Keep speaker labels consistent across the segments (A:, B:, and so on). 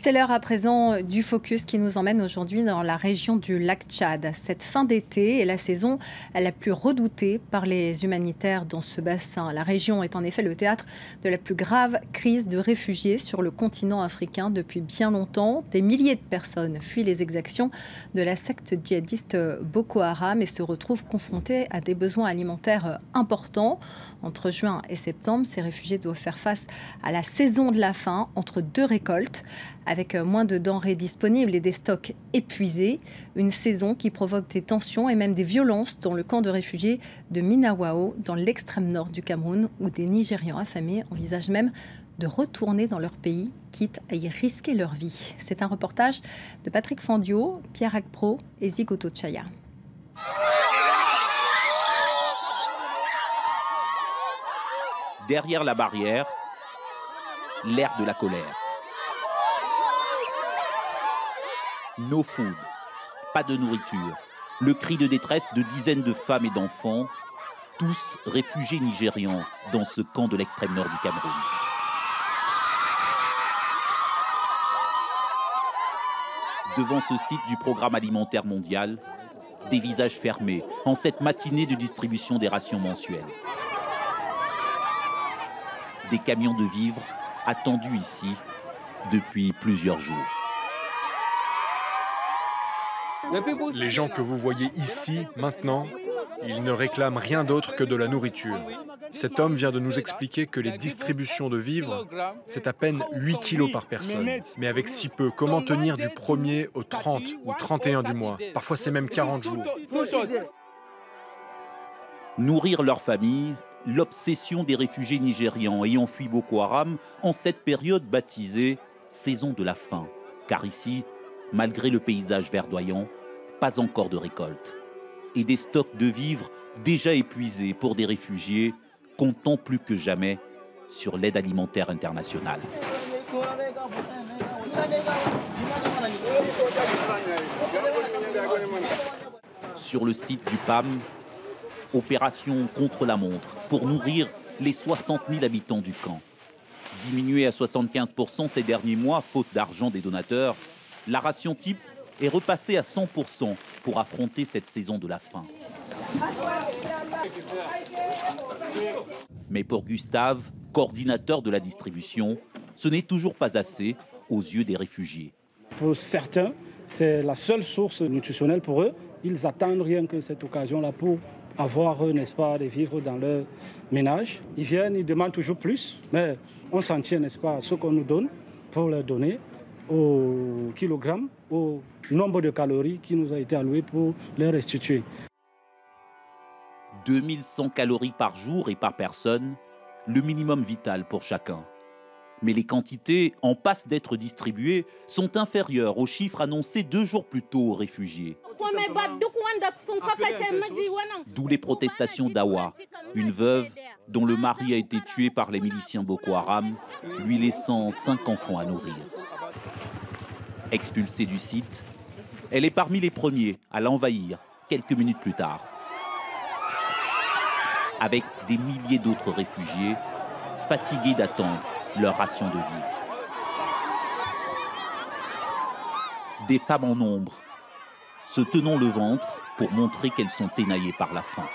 A: C'est l'heure à présent du Focus qui nous emmène aujourd'hui dans la région du lac Tchad. Cette fin d'été est la saison la plus redoutée par les humanitaires dans ce bassin. La région est en effet le théâtre de la plus grave crise de réfugiés sur le continent africain depuis bien longtemps. Des milliers de personnes fuient les exactions de la secte djihadiste Boko Haram et se retrouvent confrontées à des besoins alimentaires importants. Entre juin et septembre, ces réfugiés doivent faire face à la saison de la faim entre deux récoltes. Avec moins de denrées disponibles et des stocks épuisés, une saison qui provoque des tensions et même des violences dans le camp de réfugiés de Minawao, dans l'extrême nord du Cameroun, où des Nigérians affamés envisagent même de retourner dans leur pays, quitte à y risquer leur vie. C'est un reportage de Patrick Fandio, Pierre Agpro et Zigoto Tchaya.
B: Derrière la barrière, l'air de la colère. No food, pas de nourriture. Le cri de détresse de dizaines de femmes et d'enfants, tous réfugiés nigérians dans ce camp de l'extrême nord du Cameroun. Devant ce site du Programme alimentaire mondial, des visages fermés en cette matinée de distribution des rations mensuelles. Des camions de vivres attendus ici depuis plusieurs jours.
C: Les gens que vous voyez ici, maintenant, ils ne réclament rien d'autre que de la nourriture. Cet homme vient de nous expliquer que les distributions de vivres, c'est à peine 8 kilos par personne. Mais avec si peu, comment tenir du 1er au 30 ou 31 du mois? Parfois, c'est même 40 jours.
B: Nourrir leur famille, l'obsession des réfugiés nigérians ayant fui Boko Haram en cette période baptisée « saison de la faim ». Car ici, malgré le paysage verdoyant, pas encore de récolte. Et des stocks de vivres déjà épuisés pour des réfugiés comptant plus que jamais sur l'aide alimentaire internationale. Sur le site du PAM, opération contre la montre pour nourrir les 60 000 habitants du camp. Diminuée à 75% ces derniers mois, faute d'argent des donateurs, la ration type est repassée à 100% pour affronter cette saison de la faim. Mais pour Gustave, coordinateur de la distribution, ce n'est toujours pas assez aux yeux des réfugiés.
D: Pour certains, c'est la seule source nutritionnelle pour eux. Ils attendent rien que cette occasion-là pour avoir, n'est-ce pas, des vivres dans leur ménage. Ils viennent, ils demandent toujours plus, mais on s'en tient, n'est-ce pas, à ce qu'on nous donne pour leur donner au kilogramme, au nombre de calories qui nous a été alloué pour les restituer.
B: 2100 calories par jour et par personne, le minimum vital pour chacun. Mais les quantités en passe d'être distribuées sont inférieures aux chiffres annoncés 2 jours plus tôt aux réfugiés. D'où les protestations d'Awa, une veuve dont le mari a été tué par les miliciens Boko Haram, lui laissant 5 enfants à nourrir. Expulsée du site, elle est parmi les premiers à l'envahir quelques minutes plus tard. Avec des milliers d'autres réfugiés, fatigués d'attendre leur ration de vivres. Des femmes en nombre, se tenant le ventre pour montrer qu'elles sont énaillées par la faim.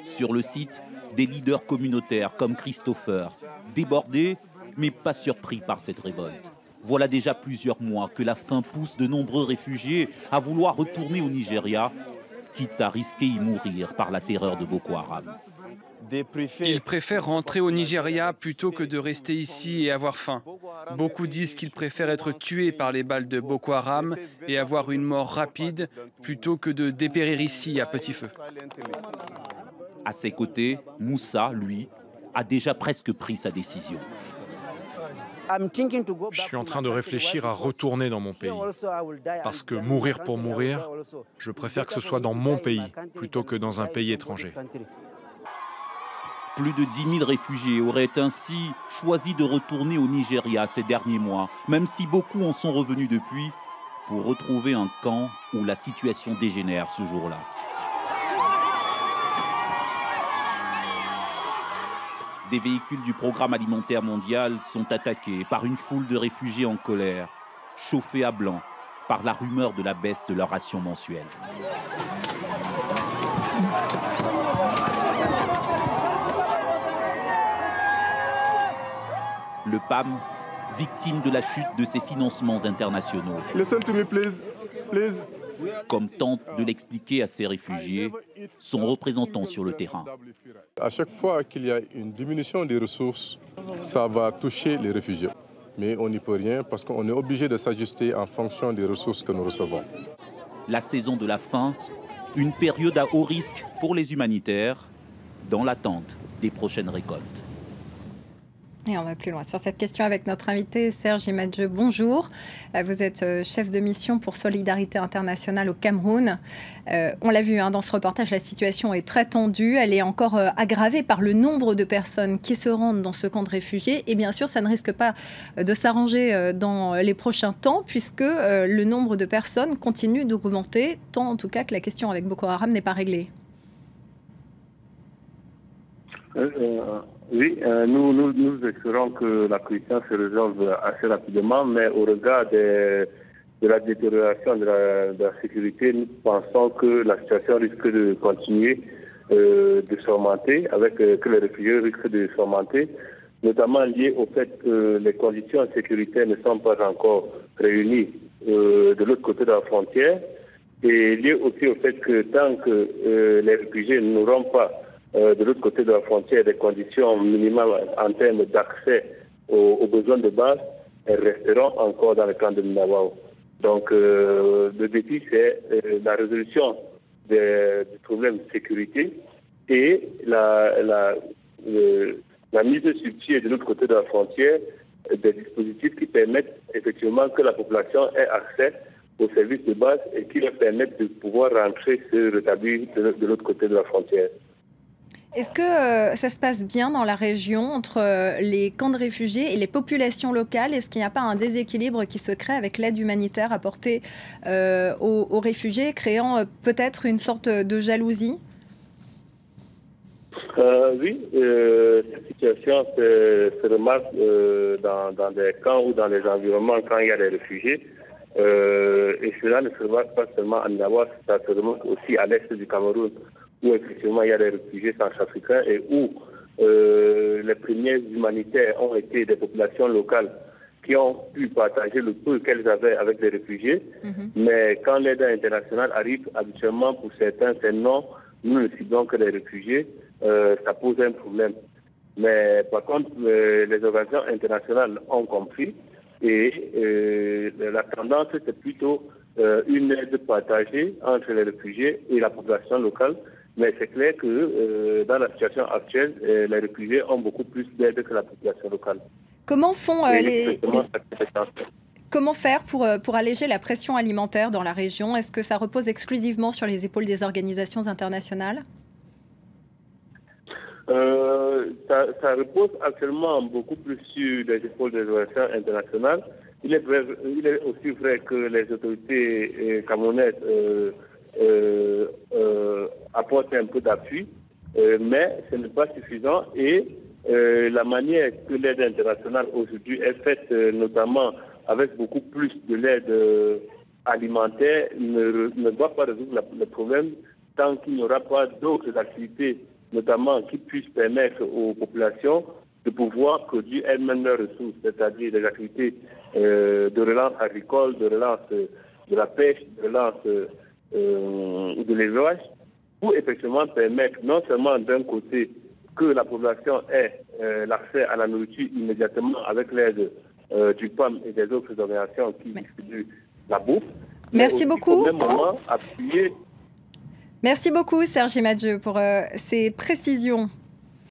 B: Sur le site, des leaders communautaires comme Christopher, débordés mais pas surpris par cette révolte. Voilà déjà plusieurs mois que la faim pousse de nombreux réfugiés à vouloir retourner au Nigeria, quitte à risquer y mourir par la terreur de Boko Haram.
E: Ils préfèrent rentrer au Nigeria plutôt que de rester ici et avoir faim. Beaucoup disent qu'ils préfèrent être tués par les balles de Boko Haram et avoir une mort rapide plutôt que de dépérir ici à petit feu.
B: À ses côtés, Moussa, lui, a déjà presque pris sa décision.
C: Je suis en train de réfléchir à retourner dans mon pays. Parce que mourir pour mourir, je préfère que ce soit dans mon pays plutôt que dans un pays étranger.
B: Plus de 10 000 réfugiés auraient ainsi choisi de retourner au Nigeria ces derniers mois, même si beaucoup en sont revenus depuis, pour retrouver un camp où la situation dégénère ce jour-là. Des véhicules du Programme alimentaire mondial sont attaqués par une foule de réfugiés en colère, chauffés à blanc par la rumeur de la baisse de leur ration mensuelle. Le PAM, victime de la chute de ses financements internationaux.
F: Listen to me, please. Please.
B: Comme tente de l'expliquer à ces réfugiés, son représentant sur le terrain.
F: À chaque fois qu'il y a une diminution des ressources, ça va toucher les réfugiés. Mais on n'y peut rien parce qu'on est obligé de s'ajuster en fonction des ressources que nous recevons.
B: La saison de la faim, une période à haut risque pour les humanitaires, dans l'attente des prochaines récoltes.
A: Et on va plus loin sur cette question avec notre invité Serge Imadjeu. Bonjour, vous êtes chef de mission pour Solidarité Internationale au Cameroun. On l'a vu dans ce reportage, la situation est très tendue. Elle est encore aggravée par le nombre de personnes qui se rendent dans ce camp de réfugiés. Et bien sûr, ça ne risque pas de s'arranger dans les prochains temps puisque le nombre de personnes continue d'augmenter, tant en tout cas que la question avec Boko Haram n'est pas réglée.
G: Oui, nous espérons que la question se résolve assez rapidement, mais au regard de la détérioration de la sécurité, nous pensons que la situation risque de continuer de s'augmenter, que les réfugiés risquent de s'augmenter, notamment lié au fait que les conditions sécuritaires ne sont pas encore réunies de l'autre côté de la frontière, et lié aussi au fait que tant que les réfugiés n'auront pas de l'autre côté de la frontière des conditions minimales en termes d'accès aux besoins de base, elles resteront encore dans le camp de Minawao. Donc le défi, c'est la résolution des problèmes de sécurité et la mise sur pied de l'autre côté de la frontière des dispositifs qui permettent effectivement que la population ait accès aux services de base et qui leur permettent de pouvoir rentrer, se rétablir de l'autre côté de la frontière.
A: Est-ce que ça se passe bien dans la région entre les camps de réfugiés et les populations locales? Est-ce qu'il n'y a pas un déséquilibre qui se crée avec l'aide humanitaire apportée aux réfugiés, créant peut-être une sorte de jalousie?
G: Oui, cette situation se remarque dans des camps ou dans les environnements quand il y a des réfugiés. Et cela ne se remarque pas seulement à Minawao, ça se remarque aussi à l'est du Cameroun, où effectivement il y a des réfugiés centrafricains et où les premiers humanitaires ont été des populations locales qui ont pu partager le peu qu'elles avaient avec les réfugiés. Mais quand l'aide internationale arrive, habituellement pour certains, c'est non, nous ne ciblons que les réfugiés, ça pose un problème. Mais par contre, les organisations internationales ont compris et la tendance c'est plutôt une aide partagée entre les réfugiés et la population locale. Mais c'est clair que dans la situation actuelle, les réfugiés ont beaucoup plus d'aide que la population locale.
A: Comment font Comment faire pour alléger la pression alimentaire dans la région? Est-ce que ça repose exclusivement sur les épaules des organisations internationales?
G: Ça repose actuellement beaucoup plus sur les épaules des organisations internationales. Il est aussi vrai que les autorités camerounaises apporter un peu d'appui, mais ce n'est pas suffisant et la manière que l'aide internationale aujourd'hui est faite, notamment avec beaucoup plus de l'aide alimentaire, ne doit pas résoudre le problème tant qu'il n'y aura pas d'autres activités, notamment qui puissent permettre aux populations de pouvoir produire elles-mêmes leurs ressources, c'est-à-dire des activités de relance agricole, de relance de la pêche, de relance de l'élevage, pour effectivement permettre non seulement d'un côté que la population ait l'accès à la nourriture immédiatement avec l'aide du PAM et des autres organisations qui distribuent la bouffe.
A: Merci beaucoup.
G: Au même moment, appuyer.
A: Merci beaucoup Serge Imadjeu pour ces précisions.